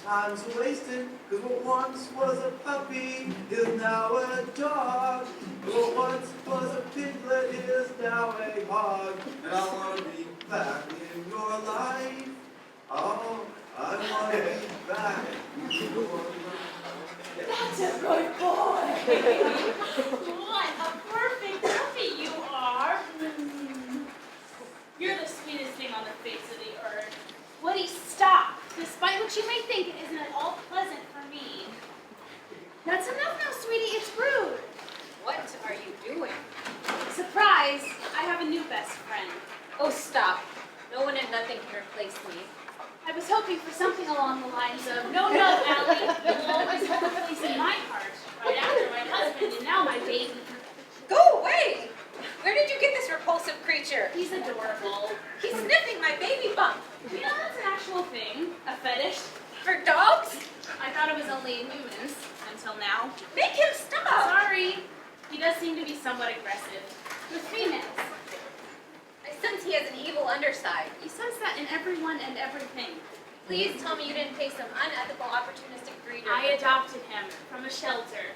Time's wasted, cause what once was a puppy is now a dog. What once was a piglet is now a hog. And I wanna be back in your life. Oh, I wanna be back in your life. That's a good boy. What a perfect puppy you are. You're the sweetest thing on the face of the earth. Woody, stop. Despite what you may think, it isn't at all pleasant for me. That's enough now, sweetie. It's rude. What are you doing? Surprise! I have a new best friend. Oh, stop. No one and nothing can replace me. I was hoping for something along the lines of, no, Allie, you'll always hold a place in my heart, right after my husband and now my baby. Go away! Where did you get this repulsive creature? He's adorable. He's sniffing my baby bump. You know that's an actual thing, a fetish. For dogs? I thought it was only in humans, until now. Make him stop! Sorry. He does seem to be somewhat aggressive. With females. I sense he has an evil underside. He says that in everyone and everything. Please tell me you didn't take some unethical, opportunistic breeder. I adopted him from a shelter.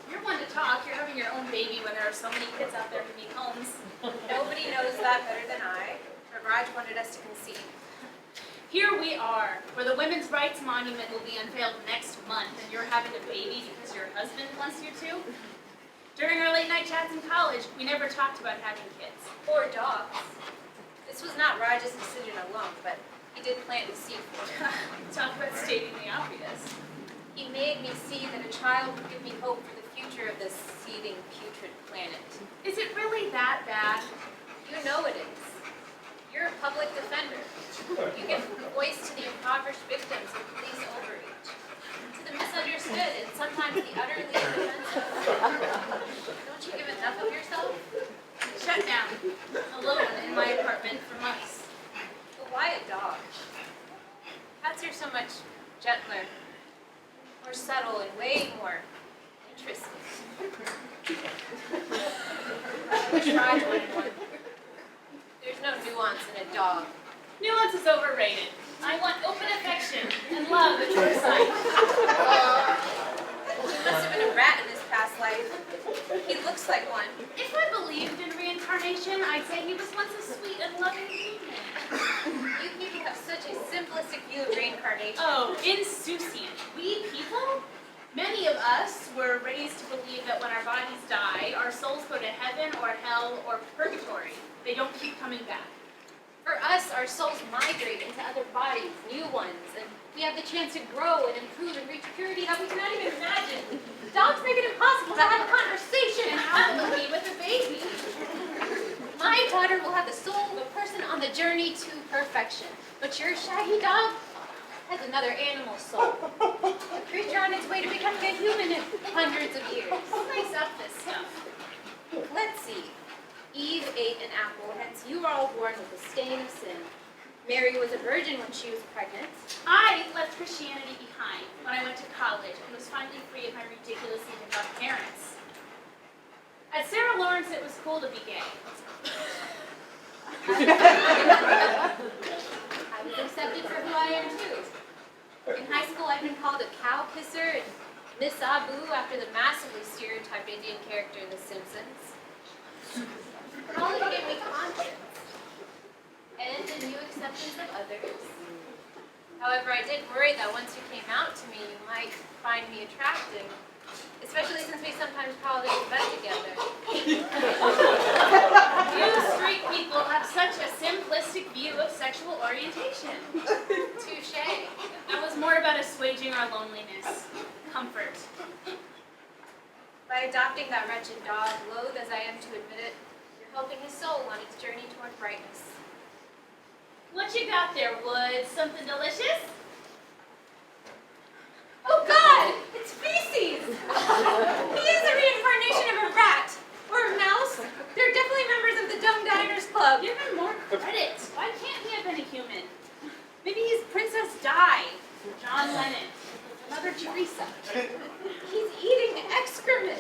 You're one to talk. You're having your own baby when there are so many kids out there who need homes. Nobody knows that better than I. Raj wanted us to conceive. Here we are, where the Women's Rights Monument will be unveiled next month, and you're having a baby because your husband wants you to? During our late-night chats in college, we never talked about having kids. Or dogs. This was not Raj's decision alone, but he did plant the seed for it. Talk about stating the obvious. He made me see that a child would give me hope for the future of this seething, putrid planet. Is it really that bad? You know it is. You're a public defender. You give voice to the impoverished victims of police overreach, to the misunderstood and sometimes the utterly offensive. Don't you give enough of yourself? Shut down. Alone in my apartment for months. But why a dog? Cats are so much gentler, more subtle, and way more interesting. I wish Raj wanted one. There's no nuance in a dog. Nuance is overrated. I want open affection and love at first sight. He must have been a rat in his past life. He looks like one. If I believed in reincarnation, I'd say he was once a sweet and loving human. You people have such a simplistic view of reincarnation. Oh, insouciant. We people? Many of us were raised to believe that when our bodies die, our souls go to heaven or hell or purgatory. They don't keep coming back. For us, our souls migrate into other bodies, new ones, and we have the chance to grow and improve and reach purity that we cannot even imagine. Dogs make it impossible to have a conversation. And how will it be with a baby? My daughter will have the soul of a person on the journey to perfection. But your shaggy dog has another animal soul. A creature on its way to becoming a human in hundreds of years. Spice up this stuff. Let's see. Eve ate an apple, hence you are all born with a stain of sin. Mary was a virgin when she was pregnant. I left Christianity behind when I went to college and was finally free of my ridiculously devout parents. At Sarah Lawrence, it was cool to be gay. I was accepted for who I am too. In high school, I'd been called a cow kisser and Miss Abu after the massively stereotyped Indian character in The Simpsons. But all it gave me confidence and a new acceptance of others. However, I did worry that once you came out to me, you might find me attractive, especially since we sometimes probably go to bed together. You street people have such a simplistic view of sexual orientation. Touché. That was more about assuaging our loneliness. Comfort. By adopting that wretched dog, loath as I am to admit it, you're helping his soul on its journey toward brightness. What you got there, Woods? Something delicious? Oh God! It's feces! He is a reincarnation of a rat! Or a mouse. They're definitely members of the Dumb Diners Club. Give him more credit. Why can't he have been a human? Maybe he's Princess Di, John Lennon, Mother Theresa. He's eating excrement.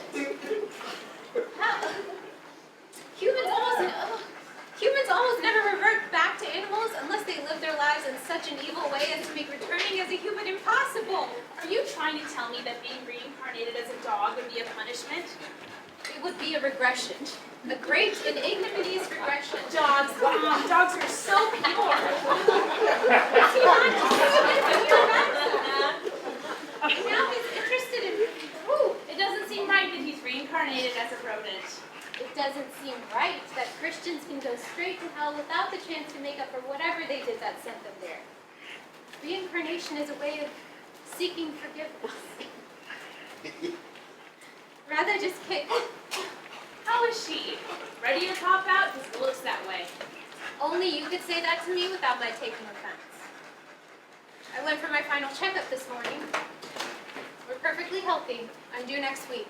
Humans almost never revert back to animals unless unless they live their lives in such an evil way as to make returning as a human impossible. Are you trying to tell me that being reincarnated as a dog would be a punishment? It would be a regression. A great and ignominious regression. Dogs, dogs are so pure. Now he's interested in... Ooh, it doesn't seem right that he's reincarnated as a rodent. It doesn't seem right that Christians can go straight to hell without the chance to make up for whatever they did that sent them there. Reincarnation is a way of seeking forgiveness. Rather just kick. How is she? Ready to cop out? Because it looks that way. Only you could say that to me without my taking offense. I went for my final checkup this morning. We're perfectly healthy. I'm due next week.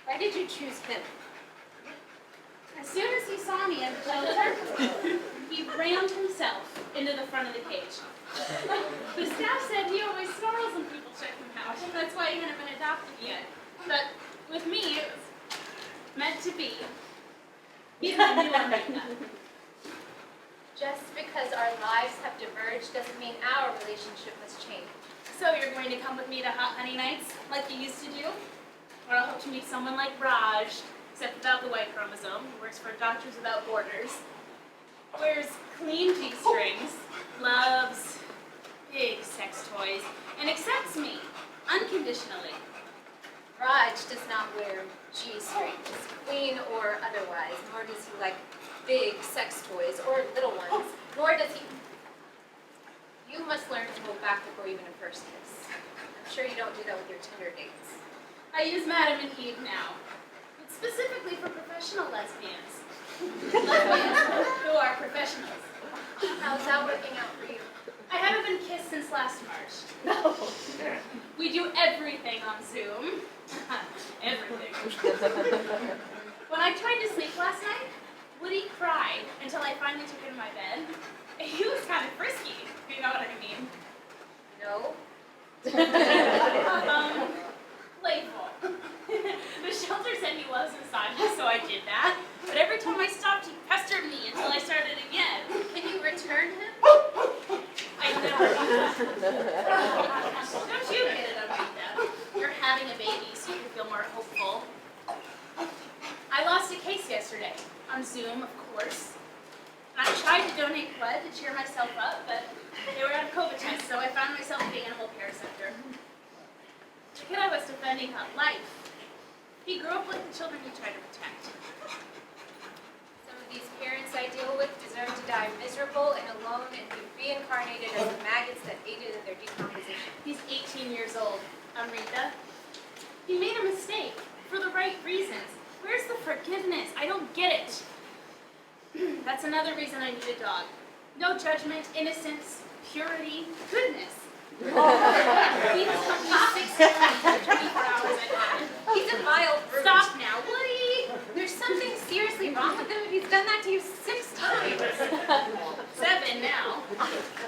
Why did you choose him? As soon as he saw me at the shelter, he rammed himself into the front of the cage. The staff said he always snarls when people check him out, and that's why he hadn't been adopted yet. But with me, it was meant to be. He's my new Anita. Just because our lives have diverged doesn't mean our relationship must change. So you're going to come with me to Hot Honey Nights, like you used to do? Or I'll hope to meet someone like Raj, except without the Y chromosome, who works for Doctors Without Borders, wears clean G-strings, loves big sex toys, and accepts me, unconditionally. Raj does not wear G-strings, clean or otherwise, nor does he like big sex toys or little ones, nor does he... You must learn to hold back before even a first kiss. I'm sure you don't do that with your Tinder dates. I use Madam and Eve now, but specifically for professional lesbians. Lesbians who are professionals. How's that working out for you? I haven't been kissed since last March. No. We do everything on Zoom. Everything. When I tried to sleep last night, Woody cried until I finally took him to my bed. He was kind of frisky, if you know what I mean. No. Playful. The shelter said he loves massages, so I did that. But every time I stopped, he pestered me until I started again. Can you return him? I never do that. Don't you get it, Anita? You're having a baby, so you can feel more hopeful. I lost a case yesterday, on Zoom, of course. And I tried to donate blood to cheer myself up, but they were out of COVID tests, so I found myself at the animal care center. The kid I was defending got life. He grew up like the children he tried to protect. Some of these parents I deal with deserve to die miserable and alone and be reincarnated as the maggots that aided in their decomposition. He's 18 years old, Amrita. He made a mistake for the right reasons. Where's the forgiveness? I don't get it. That's another reason I need a dog. No judgment, innocence, purity, goodness. He has company 6 times 24 hours a day. He's a vile brute. Stop now, Woody! There's something seriously wrong with him if he's done that to you 6 times. 7 now.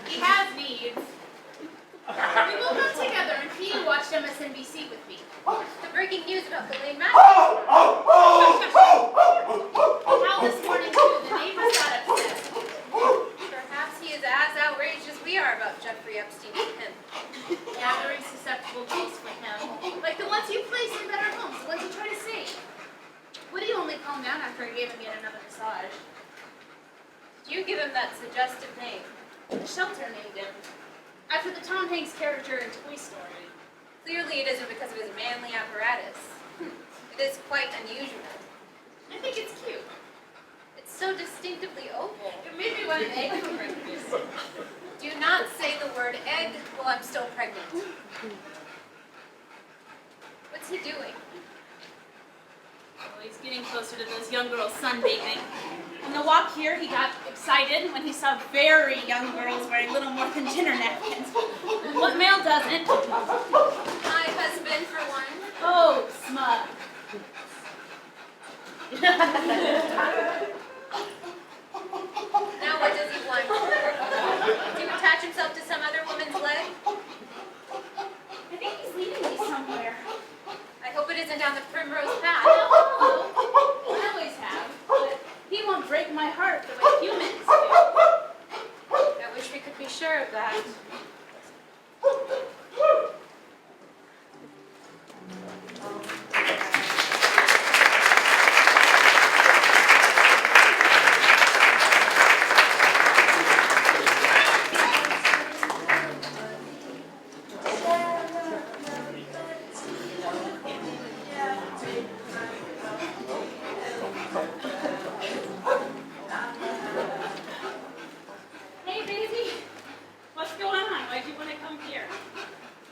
He has needs. We woke up together and he watched MSNBC with me. The breaking news about the lane match. How this morning too, the neighbors got upset. Perhaps he is as outraged as we are about Jeffrey Epstein and him. Yeah, very susceptible case for him. Like the ones you place in better homes, the ones you try to save. Woody only calmed down after I gave him yet another massage. Did you give him that suggestive name? The shelter named him. After the Tom Hanks character in Toy Story. Clearly it isn't because of his manly apparatus. It is quite unusual. I think it's cute. It's so distinctively oval. It made me want an egg for breakfast. Do not say the word egg while I'm still pregnant. What's he doing? Oh, he's getting closer to those young girls sunbathing. On the walk here, he got excited when he saw very young girls wearing little more than dinner napkins. What male doesn't? My husband, for one. Oh, smug. Now what does he want? To attach himself to some other woman's leg? I think he's leading me somewhere. I hope it isn't down the primrose path. I always have, but he won't break my heart the way humans do. Be sure of that. Hey, baby. What's going on? Why'd you want to come here?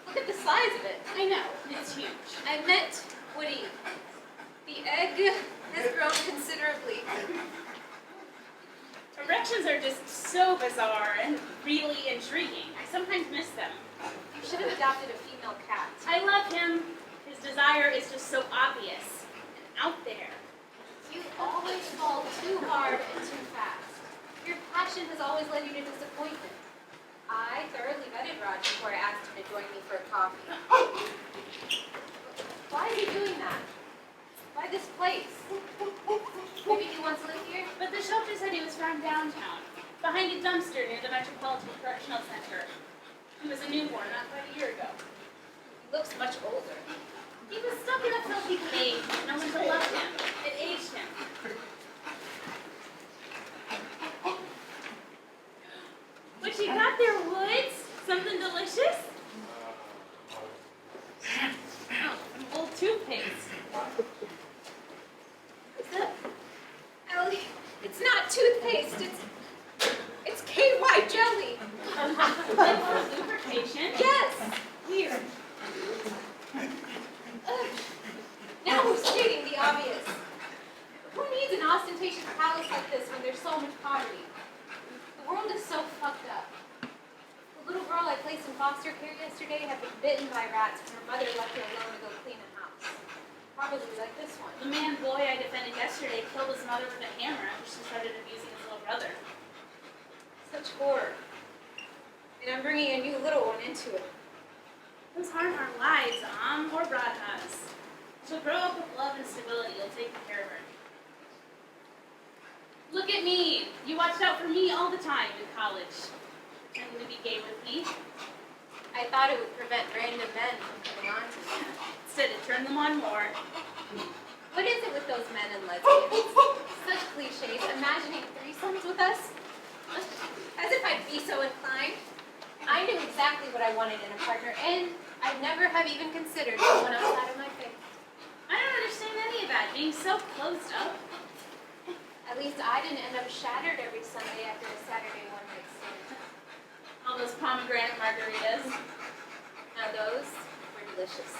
Look at the size of it. I know, it's huge. I meant, Woody, the egg has grown considerably. Erections are just so bizarre and really intriguing. I sometimes miss them. You should have adopted a female cat. I love him. His desire is just so obvious and out there. You always fall too hard and too fast. Your passion has always led you to disappointment. I thoroughly vetted Raj before I asked him to join me for a coffee. Why is he doing that? Why this place? Maybe he once lived here? But the shelter said he was from downtown, behind a dumpster near the Metropolitan Correctional Center. He was a newborn not quite a year ago. He looks much older. He was stuck in a filthy cage. No one could love him. It aged him. What you got there, Woods? Something delicious? Oh, an old toothpaste. Is that... Ellie, it's not toothpaste, it's KY jelly. Like for lubrication? Yes. Weird. Now we're stating the obvious. Who needs an ostentatious palace like this when there's so much poverty? The world is so fucked up. The little girl I placed in foster care yesterday had been bitten by rats when her mother left her alone to go clean a house. Probably like this one. The man boy I defended yesterday killed his mother with a hammer after she started abusing his little brother. Such horror. And I'm bringing a new little one into it. Those aren't our lives, or Radha's. She'll grow up with love and stability. You'll take care of her. Look at me. You watched out for me all the time in college. Pretending to be gay with me. I thought it would prevent random men from coming on to me. Instead, it turned them on more. What is it with those men and lesbians? Such cliches. Imagining threesomes with us? As if I'd be so inclined. I knew exactly what I wanted in a partner, and I'd never have even considered someone outside of my faith. I don't understand any of that, being so closed up. At least I didn't end up shattered every Sunday after a Saturday one-night stand. All those pomegranate margaritas. Now those were delicious.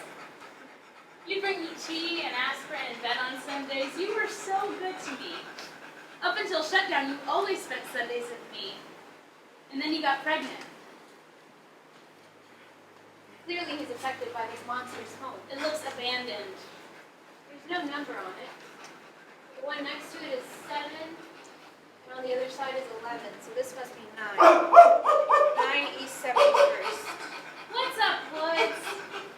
You'd bring me tea and aspirin and bed on Sundays. You were so good to me. Up until shutdown, you always spent Sundays with me. And then you got pregnant. Clearly he's affected by this monster's home. It looks abandoned. There's no number on it. The one next to it is 7, and on the other side is 11, so this must be 9. 9 East 71st. What's up, Woods?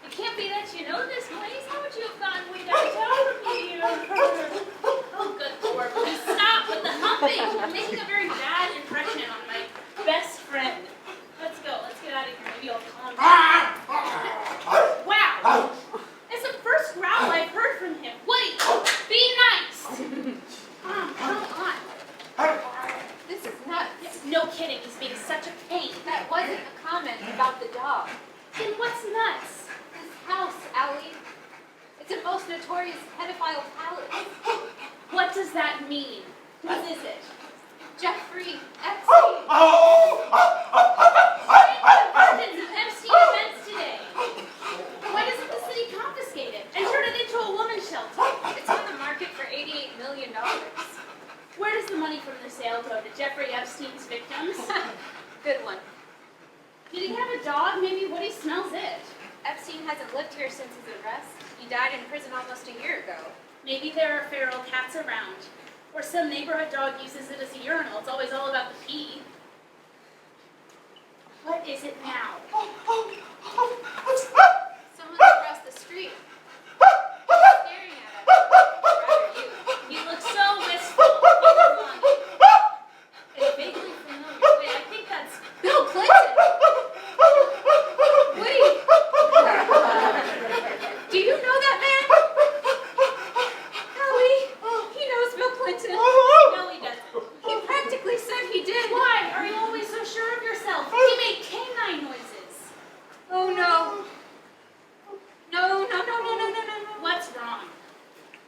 It can't be that you know this place. How would you have gotten way downtown from here? Oh, good Lord. Please stop with the humping. You're making a very bad impression on my best friend. Let's go. Let's get out of here. Maybe I'll calm down. Wow. It's the first growl I've heard from him. Woody, be nice. Come on. This is nuts. No kidding. He's being such a pain. That wasn't a comment about the dog. Then what's nuts? This house, Allie. It's a most notorious pedophile palace. What does that mean? What is it? Jeffrey Epstein. Abundance of Epstein events today. Why doesn't the city confiscate it and turn it into a woman's shelter? It's on the market for $88 million. Where does the money from the sale go? To Jeffrey Epstein's victims? Good one. Did he have a dog? Maybe Woody smells it. Epstein hasn't lived here since his arrest. He died in prison almost a year ago. Maybe there are feral cats around. Or some neighborhood dog uses it as a urinal. It's always all about the pee. What is it now? Someone's across the street. Staring at us. Rather you. You look so wistful. And vaguely familiar. Wait, I think that's Bill Clinton. Woody. Do you know that man? Ellie, he knows Bill Clinton. No, he doesn't. He practically said he did. Why are you always so sure of yourself? He made canine noises. Oh no. No. What's wrong?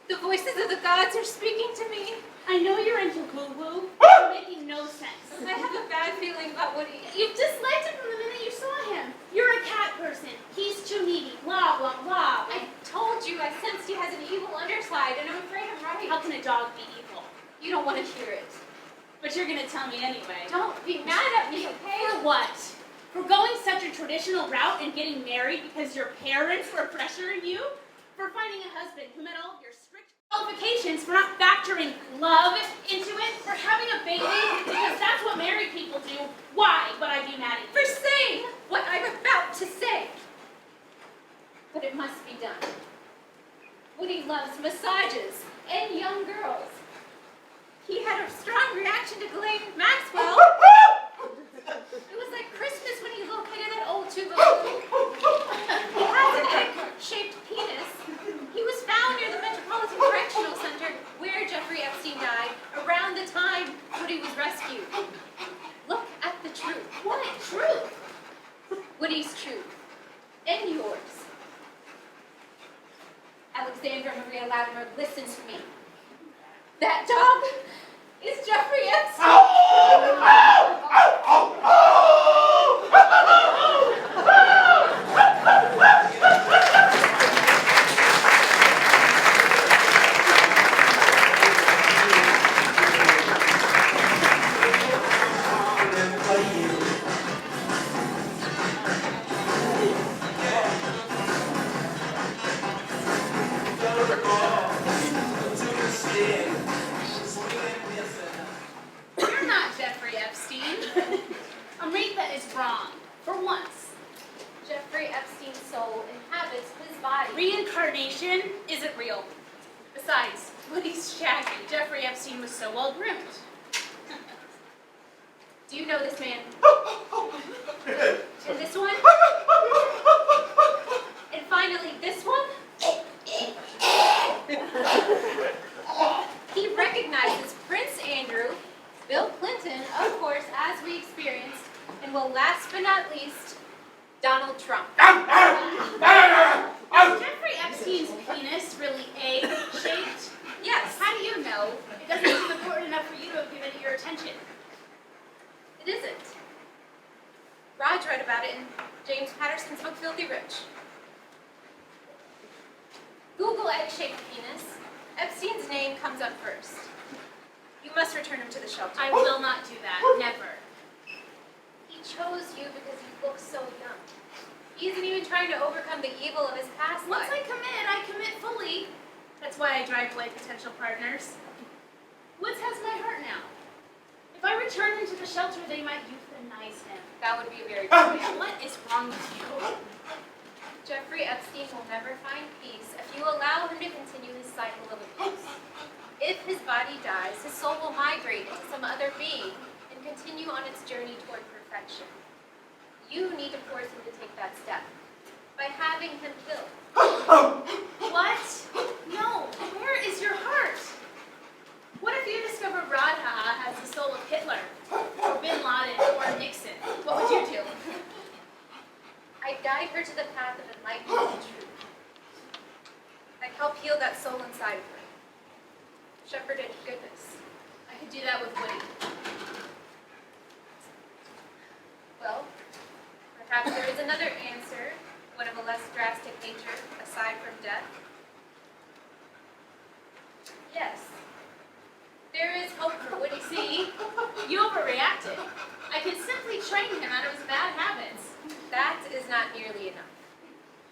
The voices of the gods are speaking to me. I know you're into woo-woo, but you're making no sense. I have a bad feeling about Woody. You disliked him from the minute you saw him. You're a cat person. He's too needy. Blah, blah, blah. I told you I sensed he has an evil underside, and I'm afraid I'm right. How can a dog be evil? You don't want to hear it. But you're going to tell me anyway. Don't be mad at me, okay? For what? For going such a traditional route and getting married because your parents were pressuring you? For finding a husband who met all of your strict qualifications? For not factoring love into it? For having a baby? Because that's what married people do. Why would I be mad at you? For saying what I'm about to say. But it must be done. Woody loves massages and young girls. He had a strong reaction to Ghislaine Maxwell. It was like Christmas when he located that old tube of glue. He has an egg-shaped penis. He was found near the Metropolitan Correctional Center where Jeffrey Epstein died around the time Woody was rescued. Look at the truth. What truth? Woody's truth. And yours. Alexandra Maria Latimer, listen to me. That dog is Jeffrey Epstein. You're not Jeffrey Epstein. Amrita is wrong. For once. Jeffrey Epstein's soul inhabits his body. Reincarnation isn't real. Besides, Woody's shaggy. Jeffrey Epstein was so well groomed. Do you know this man? And this one? And finally, this one? He recognizes Prince Andrew, Bill Clinton, of course, as we experienced, and well, last but not least, Donald Trump. Is Jeffrey Epstein's penis really egg-shaped? Yes, How do you know? It doesn't seem important enough for you to have given it your attention. it isn't. Raj read about it in James Patterson's book, Filthy Rich. Google egg-shaped penis. Epstein's name comes up first. You must return him to the shelter. I will not do that. Never. He chose you because you look so young. He isn't even trying to overcome the evil of his past Once life. I commit fully. That's why I drive away potential partners. Woods has my heart now. If I return him to the shelter, they might euthanize him. That would be very Man, good. what is wrong with you? Jeffrey Epstein will never find peace if you allow him to continue his cycle of abuse. If his body dies, his soul will migrate into some other being and continue on its journey toward perfection. You need to force him to take that step by having him killed. What? No. Where is your heart? What if you discover Radha has the soul of Hitler, or Bin Laden, or Nixon? What would you do? I'd guide her to the path of enlightenment and truth. I'd help heal that soul inside of her. Shepherd into goodness. I could do that with Woody. Well, perhaps there is another answer, one of a less drastic nature, aside from death. Yes. There is hope for Woody. See? You overreacted. I could simply train him out of his bad habits. That is not nearly enough.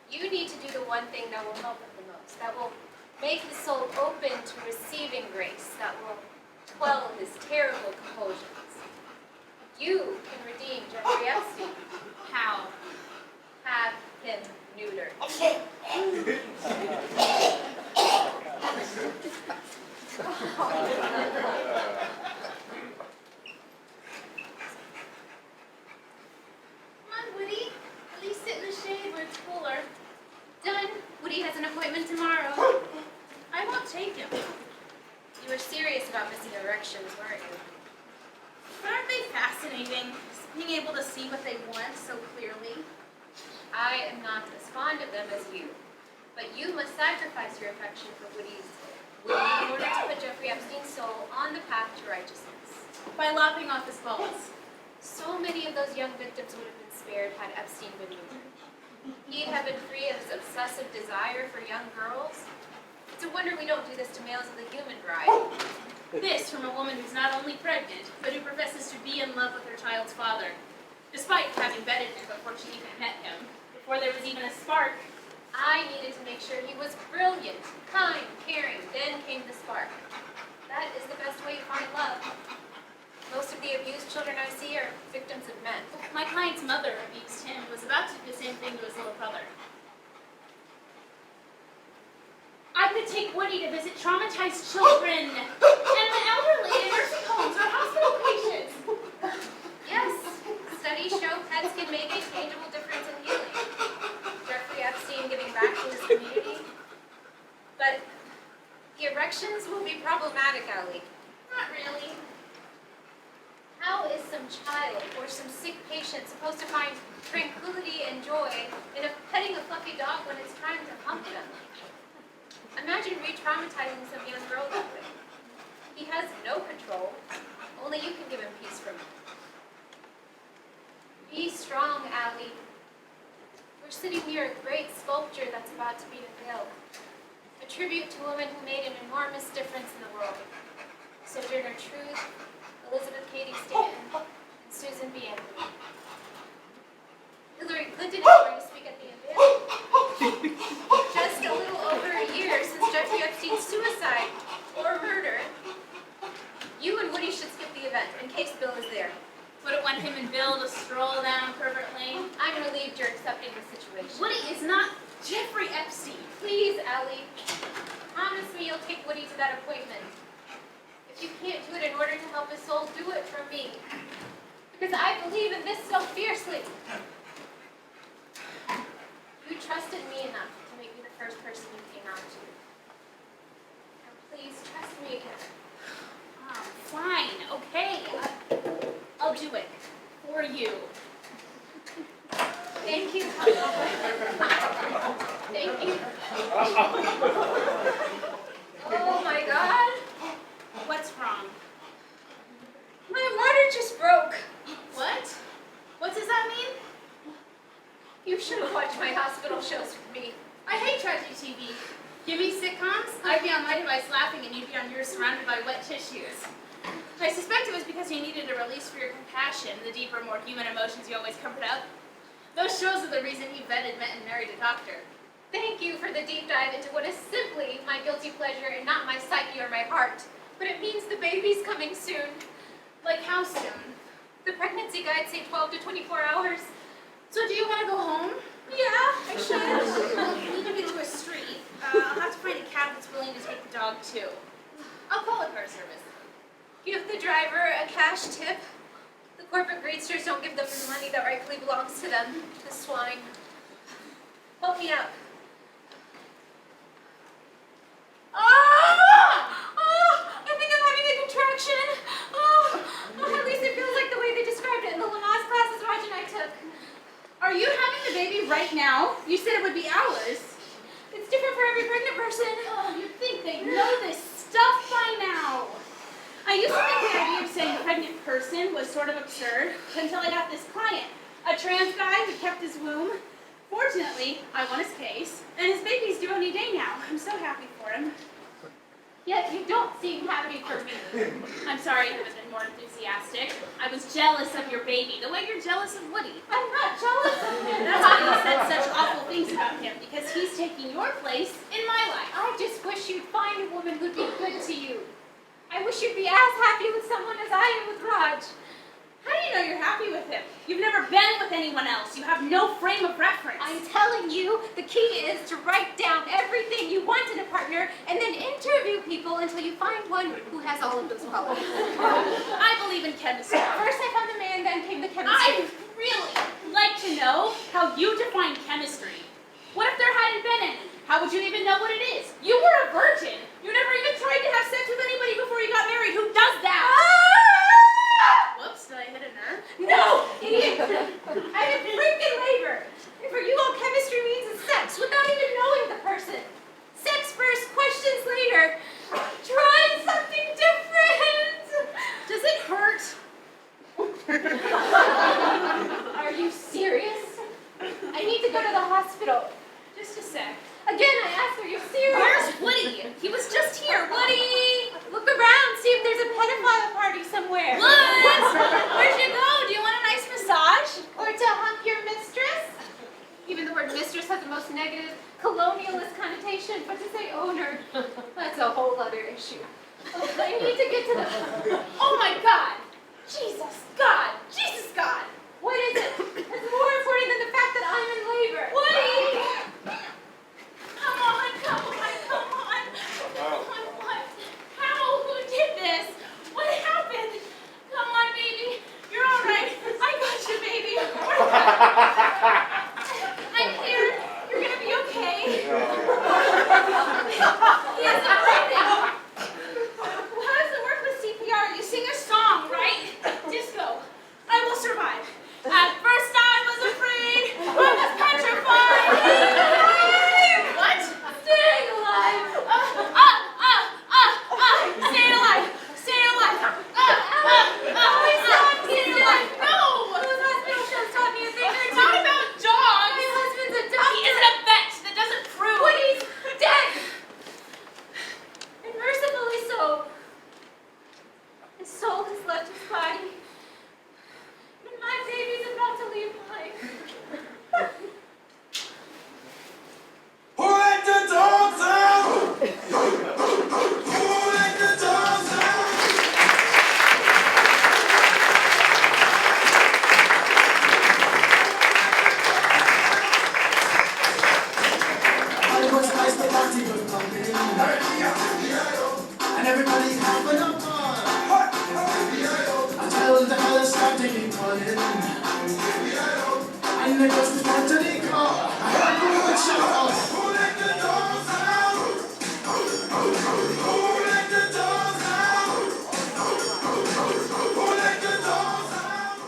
You need to do the one thing that will help him the most, that will make his soul open to receiving grace, that will quell his terrible compulsions. You can redeem Jeffrey Epstein. How? Have him neutered. see what they want so clearly? I am not as fond of them as you, but you must sacrifice your affection for Woody's in order to put Jeffrey Epstein's soul on the path to righteousness. By lopping off his balls. So many of those young victims would have been spared had Epstein been neutered. He'd have been free of his obsessive desire for young girls. It's a wonder we don't do this to males of the human variety. This from a woman who's not only pregnant, but who professes to be in love with her child's father, despite having vetted him before she even met him, before there was even a spark. I needed to make sure he was brilliant, kind, caring. Then came the spark. That is the best way to find love. Most of the abused children I see are victims of men. My client's mother abused him, was about to do the same thing to his little brother. I could take Woody to visit traumatized children, and the elderly in nursing homes or hospital patients. Yes, studies show pets can make a tangible difference in healing. Jeffrey Epstein giving back to his community. But the erections will be problematic, Allie. Not really. How is some child or some sick patient supposed to find tranquility and joy in petting a fluffy dog when it's time to hump them? Imagine re-traumatizing some young girl that way. He has no control. Only you can give him peace from it. Be strong, Allie. We're sitting near a great sculpture that's about to be unveiled. A tribute to a woman who made an enormous difference in the world. Sojourner Truth, Elizabeth Cady Stanton, and Susan B. Anthony. Hillary Clinton is going to speak at the unveiling. Just a little over a year since Jeffrey Epstein's suicide or murder. You and Woody should skip the event in case Bill is there. Wouldn't want him and Bill to stroll down Pervert Lane. I'm relieved you're accepting the situation. Woody is not Jeffrey Epstein. Please, Allie. Promise me you'll take Woody to that appointment. If you can't do it in order to help his soul, do it for me. Because I believe in this so fiercely. You trusted me enough to make me the first person you came out to. Now please, trust me again. Oh, fine, okay. I'll do it. For you. Thank you. Thank you. Oh my God. What's wrong? My water just broke. What? What does that mean? You should have watched my hospital shows with me. I hate tragedy TV. Give me sitcoms, I'd be on my device laughing and you'd be on yours surrounded by wet tissues. I suspect it was because you needed a release for your compassion, the deeper, more human emotions you always covered up. Those shows are the reason you vetted, met, and married a doctor. Thank you for the deep dive into what is simply my guilty pleasure and not my psyche or my heart. But it means the baby's coming soon. Like how soon? The pregnancy guides say 12 to 24 hours. So do you want to go home? Yeah, I should. We need to get to a street. I'll have to find a cab that's willing to take the dog too. I'll call a car service. Give the driver a cash tip. The corporate greedsters don't give them the money that rightfully belongs to them. The swine. Help me out. I think I'm having a contraction. At least it feels like the way they described it in the Lamaze classes Raj and I took. Are you having the baby right now? You said it would be hours. It's different for every pregnant person. Oh, you'd think they know this stuff by now. I used to think the idea of saying a pregnant person was sort of absurd until I got this client, a trans guy who kept his womb. Fortunately, I won his case, and his baby's due any day now. I'm so happy for him. Yet you don't seem happy for me. I'm sorry I haven't been more enthusiastic. I was jealous of your baby, the way you're jealous of Woody. I'm not jealous of him. That's why you said such awful things about him, because he's taking your place in my life. I just wish you'd find a woman who'd be good to you. I wish you'd be as happy with someone as I am with Raj. How do you know you're happy with him? You've never been with anyone else. You have no frame of reference. I'm telling you, the key is to write down everything you want in a partner and then interview people until you find one who has all of those qualities. I believe in chemistry. First I found the man, then came the chemistry. I'd really like to know how you define chemistry. What if there hadn't been any? How would you even know what it is? You were a virgin. You never even tried to have sex with anybody before you got married. Who does that? Whoops, did I hit a nerve? No! Idiot! I'm in freaking labor! And for you all, chemistry means is sex without even knowing the person. Sex first, questions later. Try something different! Does it hurt? Are you serious? I need to go to the hospital. Just a sec. Again, I asked, are you serious? Where's Woody? He was just here. Woody! Look around, see if there's a pedophile party somewhere. Woods! Where'd you go? Do you want a nice massage? Or to hump your mistress? Even the word mistress has the most negative, colonialist connotation, but to say owner, that's a whole other issue. I need to get to the... Oh my God! Jesus God! Jesus God! What is it? It's more important than the fact that I'm in labor. Woody! Come on, come on, come on. What? How? Who did this? What happened? Come on, baby. You're all right. I got you, baby. I'm here. You're gonna be okay. He isn't breathing. How does it work with CPR? You sing a song, right? Disco. I will survive. At first I was afraid. I was petrified. What? Staying alive. Stay alive. Stay alive. Stay alive. No. Those hospital shows taught me a thing or It's two. not about dogs. My husband's a He doctor. isn't a vet. That doesn't prove. Woody's dead. And mercifully so. His soul has left his body. And my baby's about to leave life. Who let the dogs out? Who let the dogs out? It was nice, the party was pumping, and everybody having a fun. Until the fellas start taking one in, and the ghost was brought to the car. I heard the woman shout, "Who let the dogs out? Who let the dogs out? Who let the dogs out?"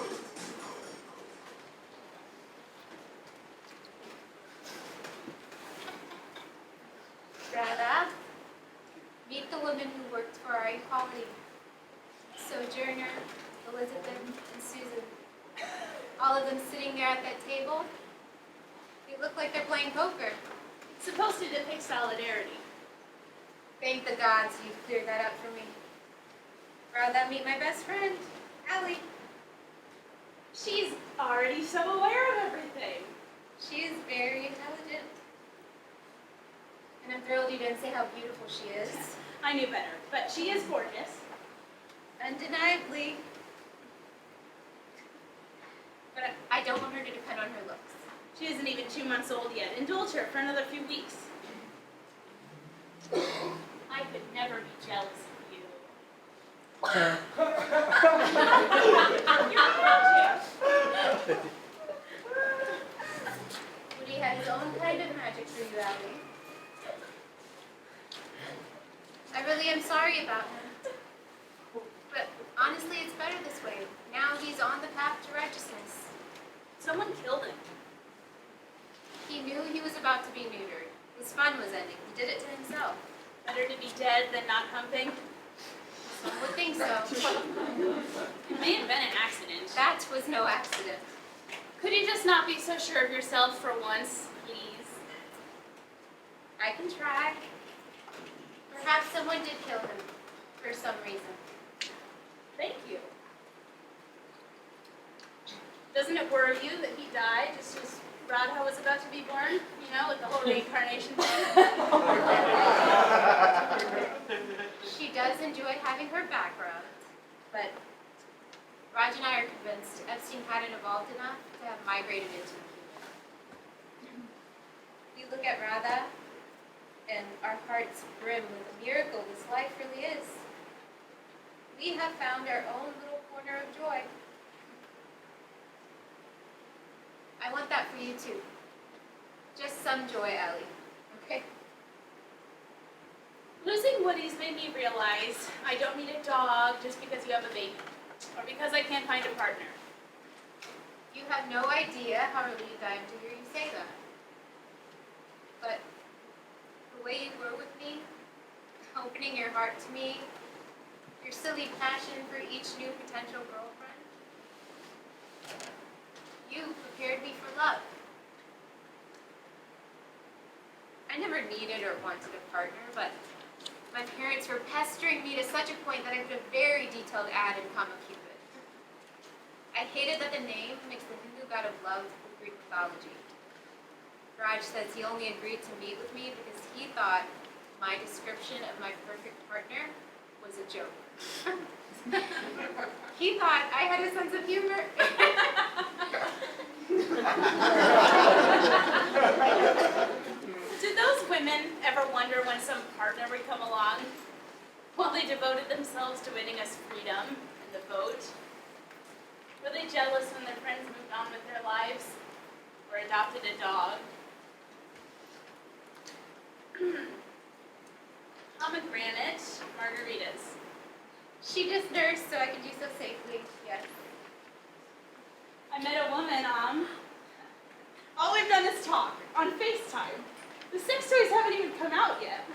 Radha, meet the women who worked for our equality. Sojourner, Elizabeth, and Susan. All of them sitting there at that table. They look like they're playing poker. It's supposed to depict solidarity. Thank the gods you cleared that up for me. Radha, meet my best friend, Allie. She's already so aware of everything. She is very intelligent. And I'm thrilled you didn't say how beautiful she is. I knew better, but she is gorgeous. Undeniably. But I don't want her to depend on her looks. She isn't even 2 months old yet. Indulge her for another few weeks. I could never be jealous of you. You're gorgeous. Woody had his own kind of magic for you, Allie. I really am sorry about him. But honestly, it's better this way. Now he's on the path to righteousness. Someone killed him. He knew he was about to be neutered. His fun was ending. He did it to himself. Better to be dead than not humping. Some would think so. It may have been an accident. That was no accident. Could you just not be so sure of yourself for once, please? I can try. Perhaps someone did kill him for some reason. Thank you. Doesn't it worry you that he died just as Radha was about to be born? You know, with the whole reincarnation thing? She does enjoy having her background, but Raj and I are convinced Epstein hadn't evolved enough to have migrated into a human. We look at Radha, and our hearts brim with the miracle this life really is. We have found our own little corner of joy. I want that for you too. Just some joy, Ellie. Okay? Losing Woody's made me realize I don't need a dog just because you have a baby, or because I can't find a partner. You have no idea how relieved I am to hear you say that. But the way you were with me, opening your heart to me, your silly passion for each new potential girlfriend, you prepared me for love. I never needed or wanted a partner, but my parents were pestering me to such a point that I put a very detailed ad in Comma Cupid. I hated that the name mixed the Hindu god of love with Greek mythology. Raj says he only agreed to meet with me because he thought my description of my perfect partner was a joke. He thought I had a sense of humor. Did those women ever wonder when some partner would come along while they devoted themselves to winning us freedom and the vote? Were they jealous when their friends moved on with their lives or adopted a dog? Pomegranate margaritas. She just nursed so I could do so safely, yes. I met a woman, all we've done is talk on FaceTime. The sex toys haven't even come out yet.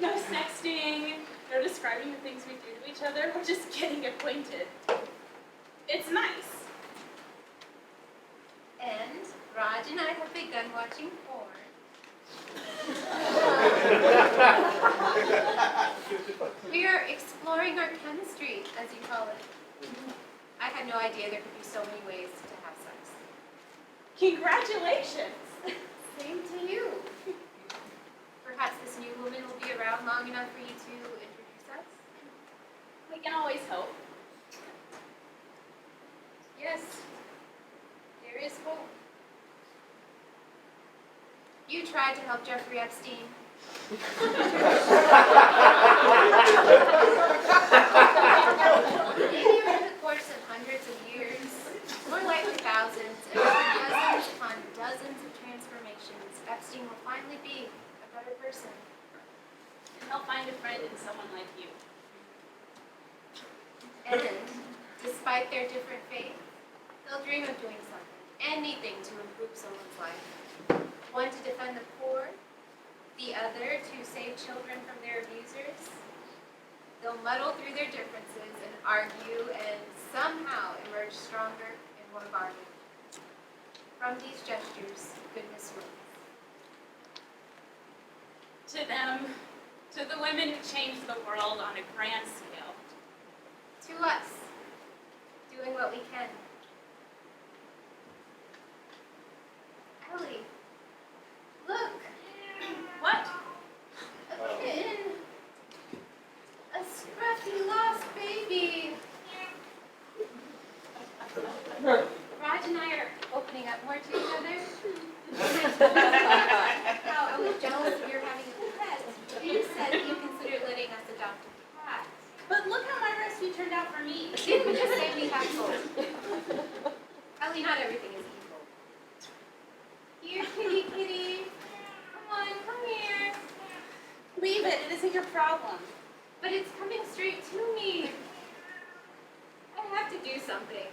No sexting, no describing the things we do to each other. We're just getting acquainted. It's nice. And Raj and I have begun watching porn. We are exploring our chemistry, as you call it. I had no idea there could be so many ways to have sex. Congratulations. Same to you. Perhaps this new woman will be around long enough for you to introduce us? We can always hope. Yes, there is hope. You tried to help Jeffrey Epstein. Maybe over the course of hundreds of years, more likely thousands, and after dozens upon dozens of transformations, Epstein will finally be a better person. And he'll find a friend in someone like you. And despite their different faith, they'll dream of doing something, anything to improve someone's life. One to defend the poor, the other to save children from their abusers. They'll muddle through their differences and argue and somehow emerge stronger and more guarded. From these gestures, goodness wins. To them, to the women who changed the world on a grand scale. To us, doing what we can. Ellie, look, What? a kitten. A scruffy lost baby. Raj and I are opening up more to each other. How I was jealous of your having a pet. You said you considered letting us adopt a cat. But look how my rescue turned out for me. Didn't we just say we have goals? Ellie, not everything is evil. Here, kitty, kitty. Come on, come here. Leave it. It isn't your problem. But it's coming straight to me. I have to do something.